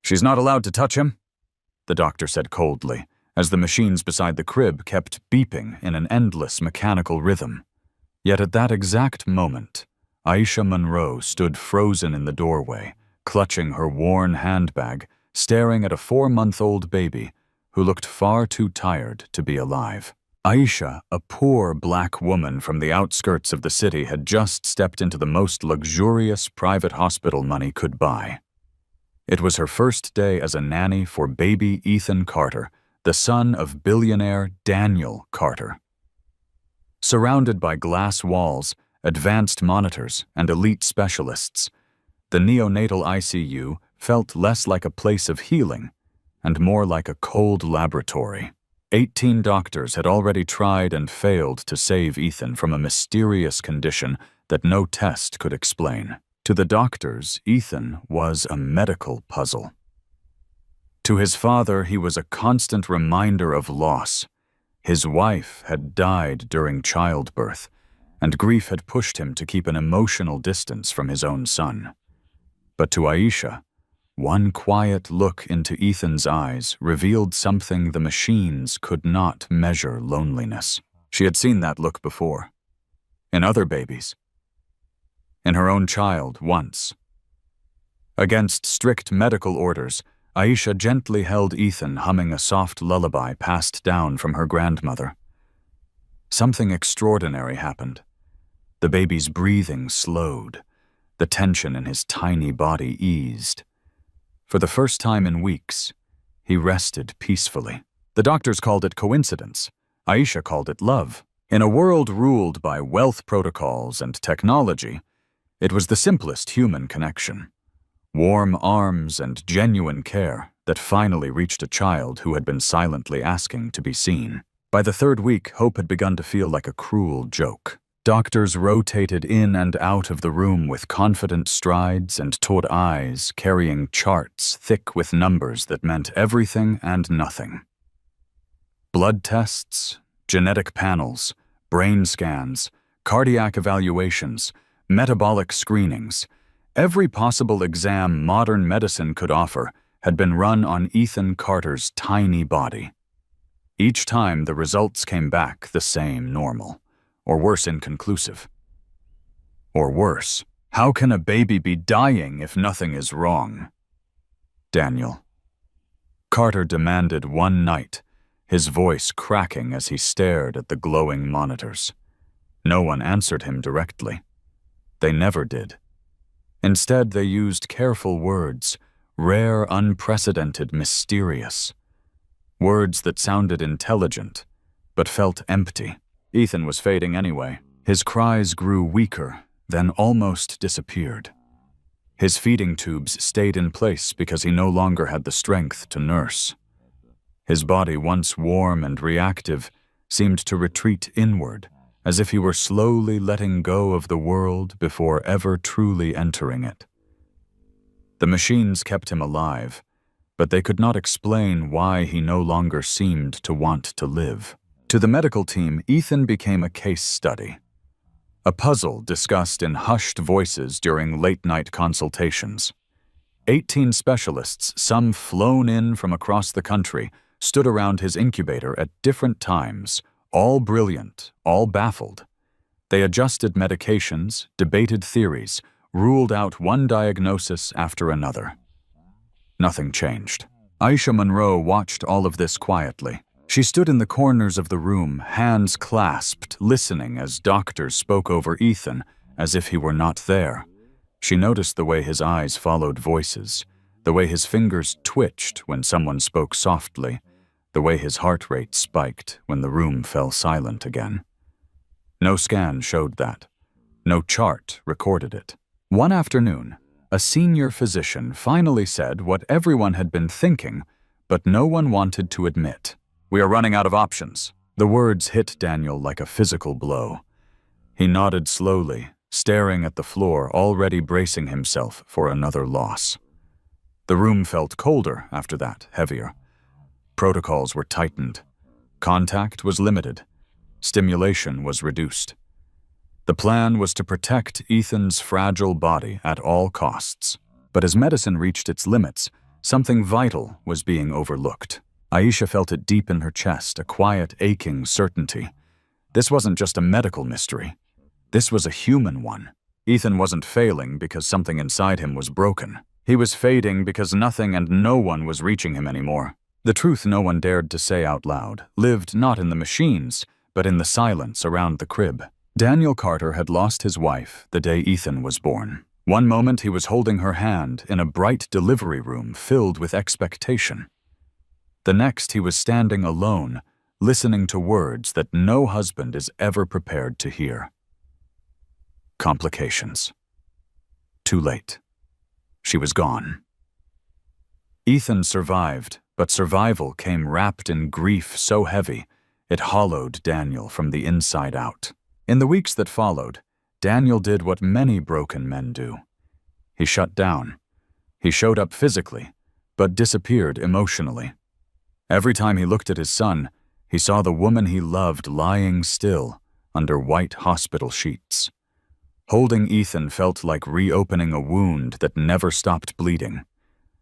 "She's not allowed to touch him," the doctor said coldly, as the machines beside the crib kept beeping in an endless mechanical rhythm. Yet at that exact moment, Aisha Monroe stood frozen in the doorway, clutching her worn handbag, staring at a 4-month-old baby who looked far too tired to be alive. Aisha, a poor black woman from the outskirts of the city, had just stepped into the most luxurious private hospital money could buy. It was her first day as a nanny for baby Ethan Carter, the son of billionaire Daniel Carter. Surrounded by glass walls, advanced monitors, and elite specialists, the neonatal ICU felt less like a place of healing and more like a cold laboratory. 18 doctors had already tried and failed to save Ethan from a mysterious condition that no test could explain. To the doctors, Ethan was a medical puzzle. To his father, he was a constant reminder of loss. His wife had died during childbirth, and grief had pushed him to keep an emotional distance from his own son. But to Aisha, one quiet look into Ethan's eyes revealed something the machines could not measure: loneliness. She had seen that look before. In other babies. In her own child once. Against strict medical orders, Aisha gently held Ethan, humming a soft lullaby passed down from her grandmother. Something extraordinary happened. The baby's breathing slowed. The tension in his tiny body eased. For the first time in weeks, he rested peacefully. The doctors called it coincidence. Aisha called it love. In a world ruled by wealth protocols and technology, it was the simplest human connection. Warm arms and genuine care that finally reached a child who had been silently asking to be seen. By the 3rd week, hope had begun to feel like a cruel joke. Doctors rotated in and out of the room with confident strides and taut eyes, carrying charts thick with numbers that meant everything and nothing. Blood tests, genetic panels, brain scans, cardiac evaluations, metabolic screenings, every possible exam modern medicine could offer had been run on Ethan Carter's tiny body. Each time the results came back the same: normal. Or worse, inconclusive. Or worse, how can a baby be dying if nothing is wrong? Daniel. Carter demanded one night, his voice cracking as he stared at the glowing monitors. No one answered him directly. They never did. Instead, they used careful words, rare, unprecedented, mysterious. Words that sounded intelligent, but felt empty. Ethan was fading anyway. His cries grew weaker, then almost disappeared. His feeding tubes stayed in place because he no longer had the strength to nurse. His body, once warm and reactive, seemed to retreat inward, as if he were slowly letting go of the world before ever truly entering it. The machines kept him alive, but they could not explain why he no longer seemed to want to live. To the medical team, Ethan became a case study. A puzzle discussed in hushed voices during late-night consultations. 18 specialists, some flown in from across the country, stood around his incubator at different times, all brilliant, all baffled. They adjusted medications, debated theories, ruled out one diagnosis after another. Nothing changed. Aisha Monroe watched all of this quietly. She stood in the corners of the room, hands clasped, listening as doctors spoke over Ethan as if he were not there. She noticed the way his eyes followed voices, the way his fingers twitched when someone spoke softly, the way his heart rate spiked when the room fell silent again. No scan showed that. No chart recorded it. One afternoon, a senior physician finally said what everyone had been thinking, but no one wanted to admit. "We are running out of options." The words hit Daniel like a physical blow. He nodded slowly, staring at the floor, already bracing himself for another loss. The room felt colder after that, heavier. Protocols were tightened. Contact was limited. Stimulation was reduced. The plan was to protect Ethan's fragile body at all costs. But as medicine reached its limits, Something vital was being overlooked. Aisha felt it deep in her chest, a quiet, aching certainty. This wasn't just a medical mystery. This was a human one. Ethan wasn't failing because something inside him was broken. He was fading because nothing and no one was reaching him anymore. The truth no one dared to say out loud lived not in the machines, but in the silence around the crib. Daniel Carter had lost his wife the day Ethan was born. One moment he was holding her hand in a bright delivery room filled with expectation. The next he was standing alone, listening to words that no husband is ever prepared to hear. Complications. Too late. She was gone. Ethan survived, but survival came wrapped in grief so heavy it hollowed Daniel from the inside out. In the weeks that followed, Daniel did what many broken men do. He shut down. He showed up physically, but disappeared emotionally. Every time he looked at his son, he saw the woman he loved lying still under white hospital sheets. Holding Ethan felt like reopening a wound that never stopped bleeding.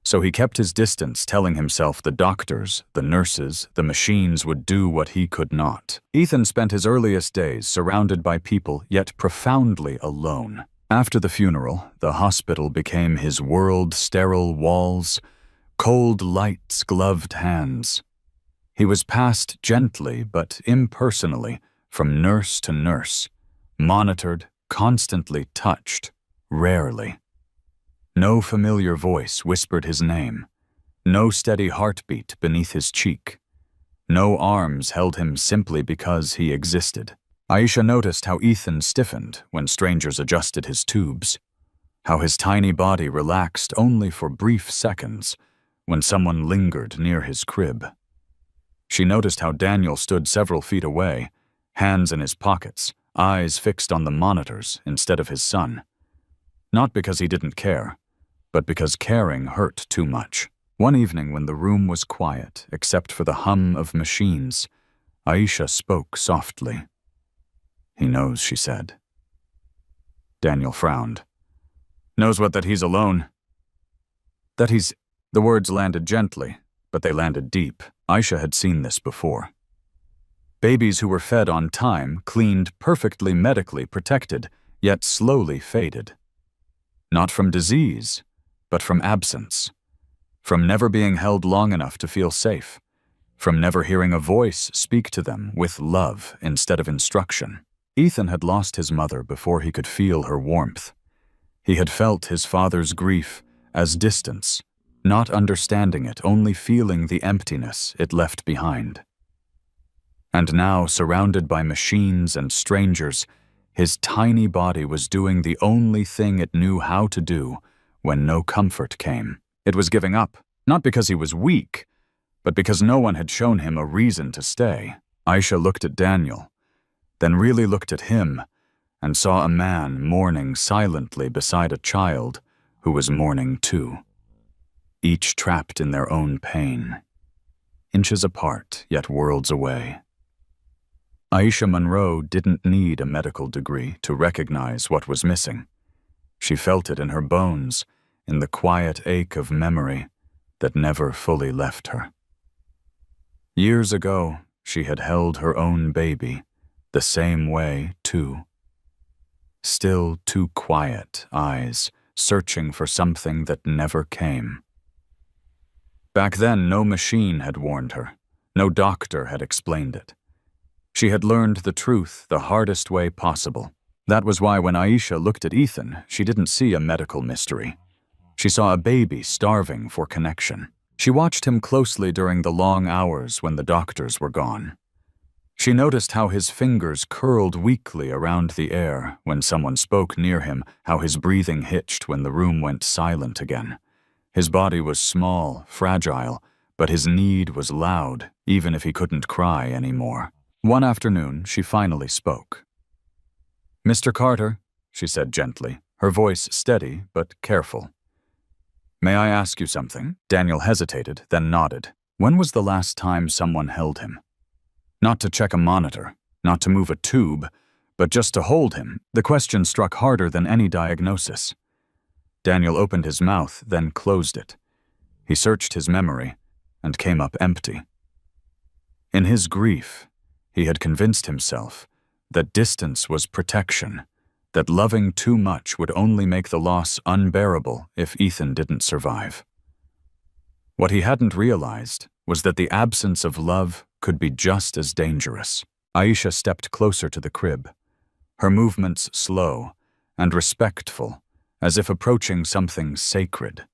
So he kept his distance, telling himself the doctors, the nurses, the machines would do what he could not. Ethan spent his earliest days surrounded by people, yet profoundly alone. After the funeral, the hospital became his world, sterile walls, cold lights, gloved hands. He was passed gently but impersonally from nurse to nurse, monitored, constantly touched, rarely. No familiar voice whispered his name. No steady heartbeat beneath his cheek. No arms held him simply because he existed. Aisha noticed how Ethan stiffened when strangers adjusted his tubes, how his tiny body relaxed only for brief seconds when someone lingered near his crib. She noticed how Daniel stood several feet away, hands in his pockets, eyes fixed on the monitors instead of his son. Not because he didn't care, but because caring hurt too much. One evening when the room was quiet, except for the hum of machines, Aisha spoke softly. "He knows," she said. Daniel frowned. "Knows what, that he's alone?" "That he's—" The words landed gently, but they landed deep. Aisha had seen this before. Babies who were fed on time, cleaned, perfectly medically protected, yet slowly faded. Not from disease, but from absence, from never being held long enough to feel safe, from never hearing a voice speak to them with love instead of instruction. Ethan had lost his mother before he could feel her warmth. He had felt his father's grief as distance, not understanding it, only feeling the emptiness it left behind. And now, surrounded by machines and strangers, his tiny body was doing the only thing it knew how to do when no comfort came. It was giving up, not because he was weak, but because no one had shown him a reason to stay. Aisha looked at Daniel, then really looked at him, and saw a man mourning silently beside a child who was mourning too, each trapped in their own pain, inches apart yet worlds away. Aisha Monroe didn't need a medical degree to recognize what was missing. She felt it in her bones, in the quiet ache of memory that never fully left her. Years ago, she had held her own baby the same way, too. Still too quiet eyes, searching for something that never came. Back then, no machine had warned her. No doctor had explained it. She had learned the truth the hardest way possible. That was why when Aisha looked at Ethan, she didn't see a medical mystery. She saw a baby starving for connection. She watched him closely during the long hours when the doctors were gone. She noticed how his fingers curled weakly around the air when someone spoke near him, how his breathing hitched when the room went silent again. His body was small, fragile, but his need was loud, even if he couldn't cry anymore. One afternoon, she finally spoke. "Mr. Carter," she said gently, her voice steady but careful. "May I ask you something?" Daniel hesitated, then nodded. When was the last time someone held him? Not to check a monitor, not to move a tube, but just to hold him. The question struck harder than any diagnosis. Daniel opened his mouth, then closed it. He searched his memory and came up empty. In his grief, he had convinced himself that distance was protection, that loving too much would only make the loss unbearable if Ethan didn't survive. What he hadn't realized was that the absence of love could be just as dangerous. Aisha stepped closer to the crib, her movements slow and respectful, as if approaching something sacred.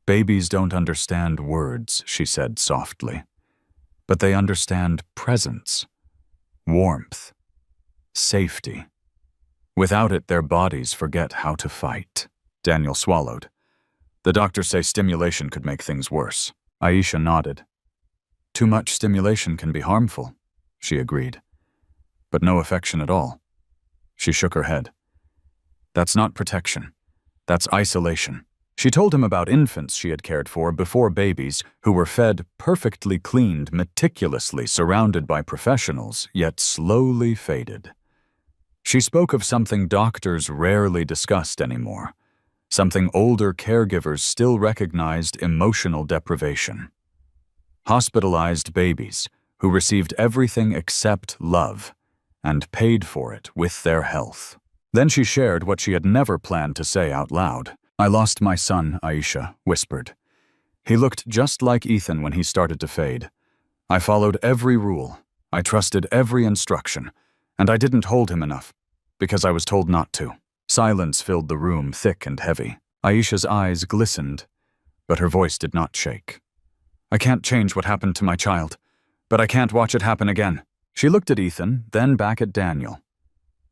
"Babies don't understand words," she said softly, "but they understand presence, warmth, safety. Without it, their bodies forget how to fight." Daniel swallowed. "The doctors say stimulation could make things worse." Aisha nodded. "Too much stimulation can be harmful," she agreed. "But no affection at all." She shook her head. "That's not protection. That's isolation." She told him about infants she had cared for before babies, who were fed perfectly cleaned, meticulously surrounded by professionals, yet slowly faded. She spoke of something doctors rarely discussed anymore, something older caregivers still recognized: emotional deprivation. Hospitalized babies who received everything except love and paid for it with their health. Then she shared what she had never planned to say out loud. "I lost my son," Aisha whispered. "He looked just like Ethan when he started to fade. I followed every rule, I trusted every instruction, and I didn't hold him enough, because I was told not to." Silence filled the room, thick and heavy. Aisha's eyes glistened, but her voice did not shake. "I can't change what happened to my child, but I can't watch it happen again." She looked at Ethan, then back at Daniel.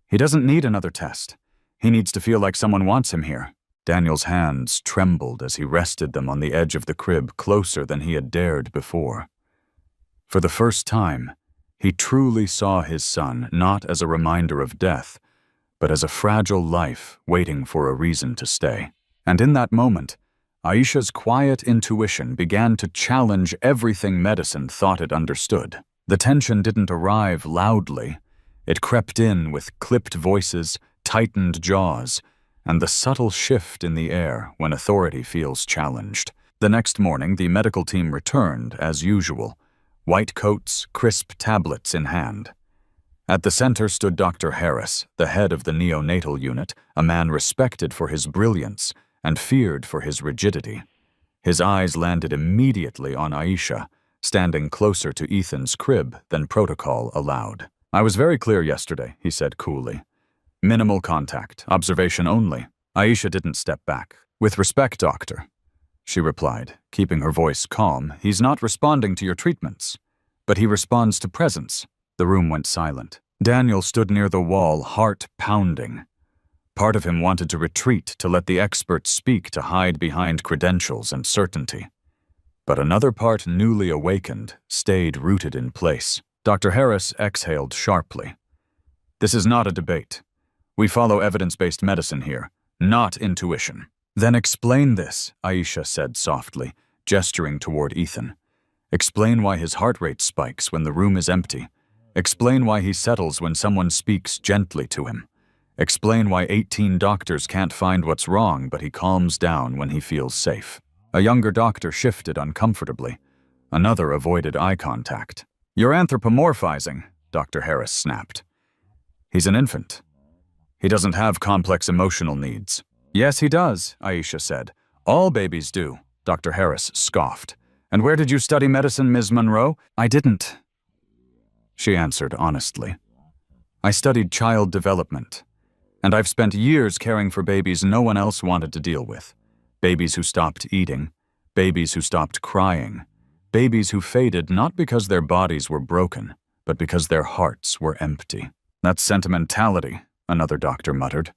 "He doesn't need another test. He needs to feel like someone wants him here." Daniel's hands trembled as he rested them on the edge of the crib, closer than he had dared before. For the first time, he truly saw his son not as a reminder of death, but as a fragile life waiting for a reason to stay. And in that moment, Aisha's quiet intuition began to challenge everything medicine thought it understood. The tension didn't arrive loudly. It crept in with clipped voices, tightened jaws, and the subtle shift in the air when authority feels challenged. The next morning, the medical team returned, as usual, white coats, crisp tablets in hand. At the center stood Dr. Harris, the head of the neonatal unit, a man respected for his brilliance and feared for his rigidity. His eyes landed immediately on Aisha, standing closer to Ethan's crib than protocol allowed. "I was very clear yesterday," he said coolly. "Minimal contact, observation only." Aisha didn't step back. "With respect, doctor," she replied, keeping her voice calm, "he's not responding to your treatments, but he responds to presence." The room went silent. Daniel stood near the wall, heart pounding. Part of him wanted to retreat, to let the experts speak, to hide behind credentials and certainty. But another part, newly awakened, stayed rooted in place. Dr. Harris exhaled sharply. "This is not a debate. We follow evidence-based medicine here, not intuition." "Then explain this," Aisha said softly, gesturing toward Ethan. "Explain why his heart rate spikes when the room is empty. Explain why he settles when someone speaks gently to him. Explain why 18 doctors can't find what's wrong, but he calms down when he feels safe." A younger doctor shifted uncomfortably. Another avoided eye contact. "You're anthropomorphizing," Dr. Harris snapped. "He's an infant. He doesn't have complex emotional needs." "Yes, he does," Aisha said. "All babies do," Dr. Harris scoffed. "And where did you study medicine, Ms. Monroe?" "I didn't," she answered honestly. "I studied child development, and I've spent years caring for babies no one else wanted to deal with. Babies who stopped eating, babies who stopped crying, babies who faded not because their bodies were broken, but because their hearts were empty." "That's sentimentality," another doctor muttered.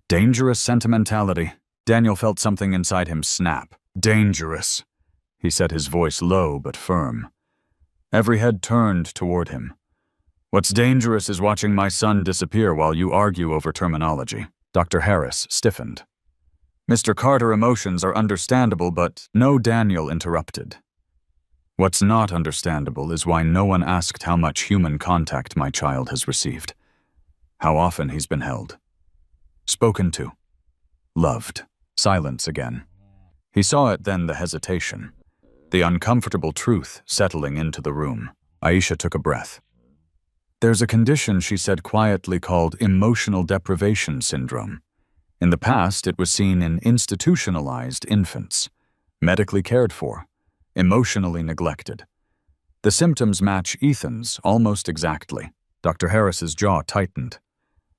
"Dangerous sentimentality." Daniel felt something inside him snap. "Dangerous," he said, his voice low but firm. Every head turned toward him. "What's dangerous is watching my son disappear while you argue over terminology." Dr. Harris stiffened. "Mr. Carter, emotions are understandable, but..." No, Daniel interrupted. "What's not understandable is why no one asked how much human contact my child has received. How often he's been held, spoken to, loved." Silence again. He saw it then, the hesitation, the uncomfortable truth settling into the room. Aisha took a breath. "There's a condition," she said quietly, called emotional deprivation syndrome. In the past, it was seen in institutionalized infants, medically cared for, emotionally neglected. The symptoms match Ethan's almost exactly. Dr. Harris's jaw tightened.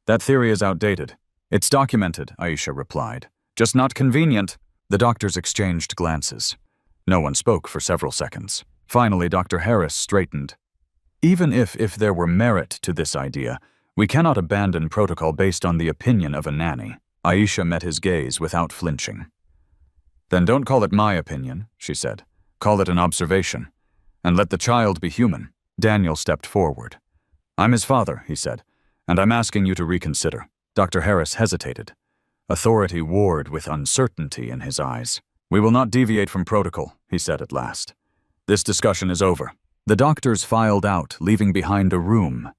"That theory is outdated. It's documented," Aisha replied. "Just not convenient." The doctors exchanged glances. No one spoke for several seconds. Finally, Dr. Harris straightened. "Even if there were merit to this idea, we cannot abandon protocol based on the opinion of a nanny." Aisha met his gaze without flinching. "Then don't call it my opinion," she said. "Call it an observation. And let the child be human." Daniel stepped forward. "I'm his father," he said, "and I'm asking you to reconsider." Dr. Harris hesitated. Authority warred with uncertainty in his eyes. "We will not deviate from protocol," he said at last. "This discussion is over." The doctors filed out, leaving behind a room,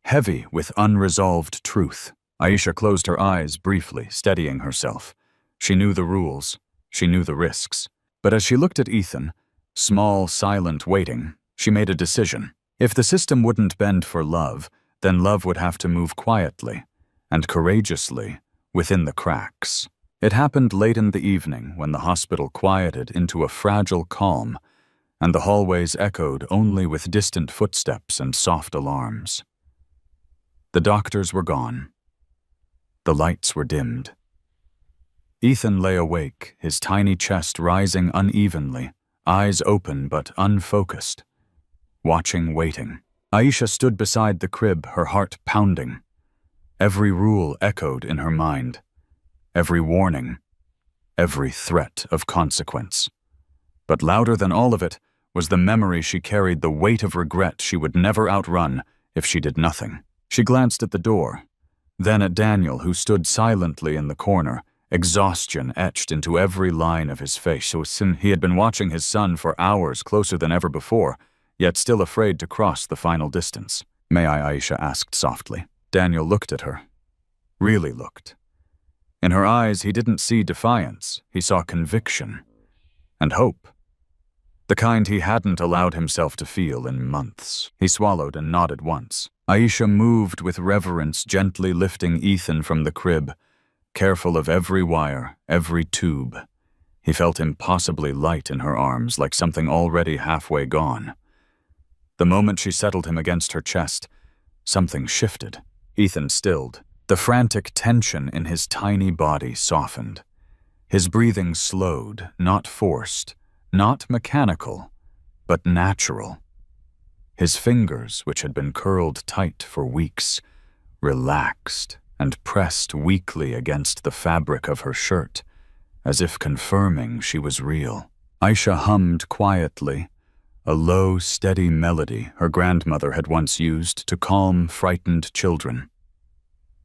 heavy with unresolved truth. Aisha closed her eyes briefly, steadying herself. She knew the rules. She knew the risks. But as she looked at Ethan, small, silent, waiting, she made a decision. If the system wouldn't bend for love, then love would have to move quietly and courageously within the cracks. It happened late in the evening when the hospital quieted into a fragile calm, and the hallways echoed only with distant footsteps and soft alarms. The doctors were gone. The lights were dimmed. Ethan lay awake, his tiny chest rising unevenly, eyes open but unfocused, watching, waiting. Aisha stood beside the crib, her heart pounding. Every rule echoed in her mind, every warning, every threat of consequence. But louder than all of it was the memory she carried, the weight of regret she would never outrun if she did nothing. She glanced at the door, then at Daniel, who stood silently in the corner, exhaustion etched into every line of his face. He had been watching his son for hours, closer than ever before, yet still afraid to cross the final distance. "May I?" Aisha asked softly. Daniel looked at her. Really looked. In her eyes, he didn't see defiance. He saw conviction and hope. The kind he hadn't allowed himself to feel in months. He swallowed and nodded once. Aisha moved with reverence, gently lifting Ethan from the crib, careful of every wire, every tube. He felt impossibly light in her arms, like something already halfway gone. The moment she settled him against her chest, something shifted. Ethan stilled. The frantic tension in his tiny body softened. His breathing slowed, not forced, not mechanical, but natural. His fingers, which had been curled tight for weeks, relaxed and pressed weakly against the fabric of her shirt, as if confirming she was real. Aisha hummed quietly, a low, steady melody her grandmother had once used to calm frightened children.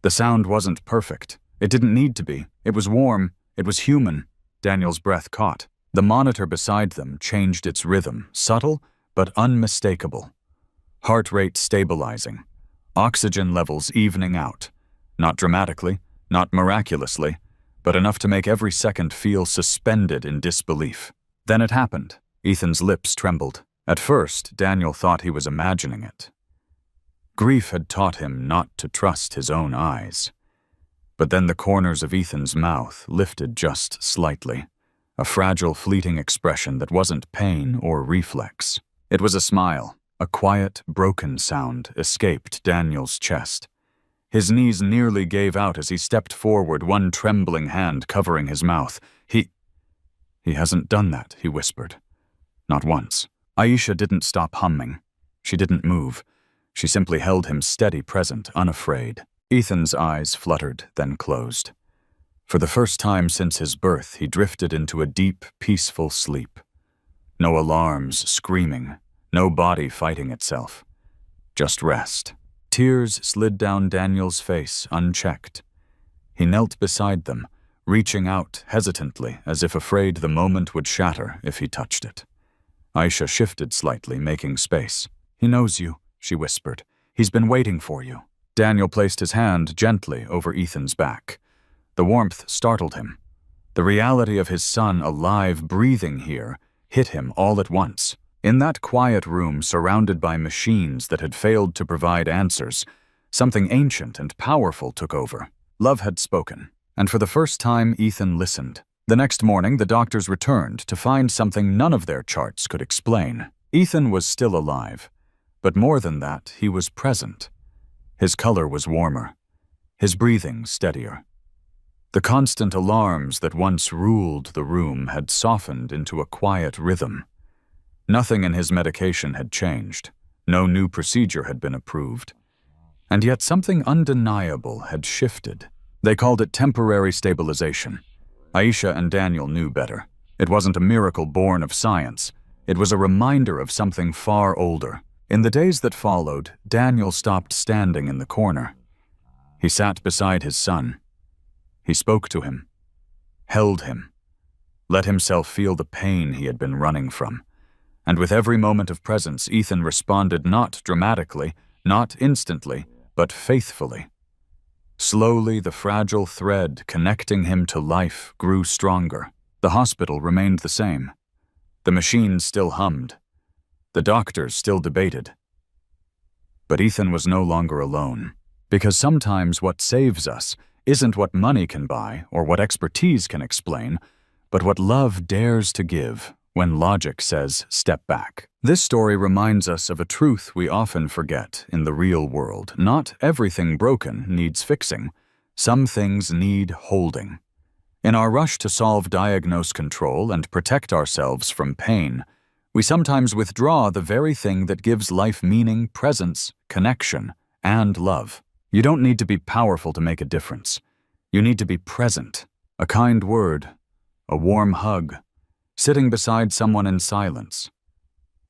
The sound wasn't perfect. It didn't need to be. It was warm. It was human. Daniel's breath caught. The monitor beside them changed its rhythm, subtle but unmistakable. Heart rate stabilizing. Oxygen levels evening out. Not dramatically, not miraculously, but enough to make every second feel suspended in disbelief. Then it happened. Ethan's lips trembled. At first, Daniel thought he was imagining it. Grief had taught him not to trust his own eyes. But then the corners of Ethan's mouth lifted just slightly, a fragile, fleeting expression that wasn't pain or reflex. It was a smile. A quiet, broken sound escaped Daniel's chest. His knees nearly gave out as he stepped forward, one trembling hand covering his mouth. He hasn't done that," he whispered. Not once. Aisha didn't stop humming. She didn't move. She simply held him steady, present, unafraid. Ethan's eyes fluttered, then closed. For the first time since his birth, he drifted into a deep, peaceful sleep. No alarms screaming, no body fighting itself. Just rest. Tears slid down Daniel's face, unchecked. He knelt beside them, reaching out hesitantly, as if afraid the moment would shatter if he touched it. Aisha shifted slightly, making space. "He knows you," she whispered. "He's been waiting for you." Daniel placed his hand gently over Ethan's back. The warmth startled him. The reality of his son alive, breathing here, hit him all at once. In that quiet room surrounded by machines that had failed to provide answers, something ancient and powerful took over. Love had spoken, and for the first time Ethan listened. The next morning, the doctors returned to find something none of their charts could explain. Ethan was still alive, but more than that, he was present. His color was warmer, his breathing steadier. The constant alarms that once ruled the room had softened into a quiet rhythm. Nothing in his medication had changed. No new procedure had been approved. And yet something undeniable had shifted. They called it temporary stabilization. Aisha and Daniel knew better. It wasn't a miracle born of science. It was a reminder of something far older. In the days that followed, Daniel stopped standing in the corner. He sat beside his son. He spoke to him, held him, let himself feel the pain he had been running from. And with every moment of presence, Ethan responded not dramatically, not instantly, but faithfully. Slowly, the fragile thread connecting him to life grew stronger. The hospital remained the same. The machines still hummed. The doctors still debated. But Ethan was no longer alone, because sometimes what saves us isn't what money can buy or what expertise can explain, but what love dares to give when logic says step back. This story reminds us of a truth we often forget in the real world. Not everything broken needs fixing. Some things need holding. In our rush to solve, diagnose, control, and protect ourselves from pain, we sometimes withdraw the very thing that gives life meaning, presence, connection, and love. You don't need to be powerful to make a difference. You need to be present. A kind word, a warm hug, sitting beside someone in silence.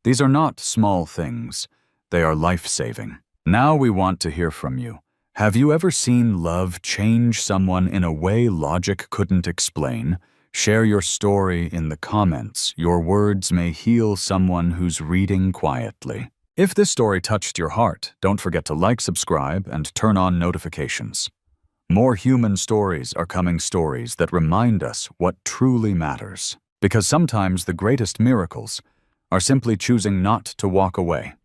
These are not small things. They are life-saving. Now we want to hear from you. Have you ever seen love change someone in a way logic couldn't explain? Share your story in the comments. Your words may heal someone who's reading quietly. If this story touched your heart, don't forget to like, subscribe, and turn on notifications. More human stories are coming, stories that remind us what truly matters. Because sometimes the greatest miracles are simply choosing not to walk away.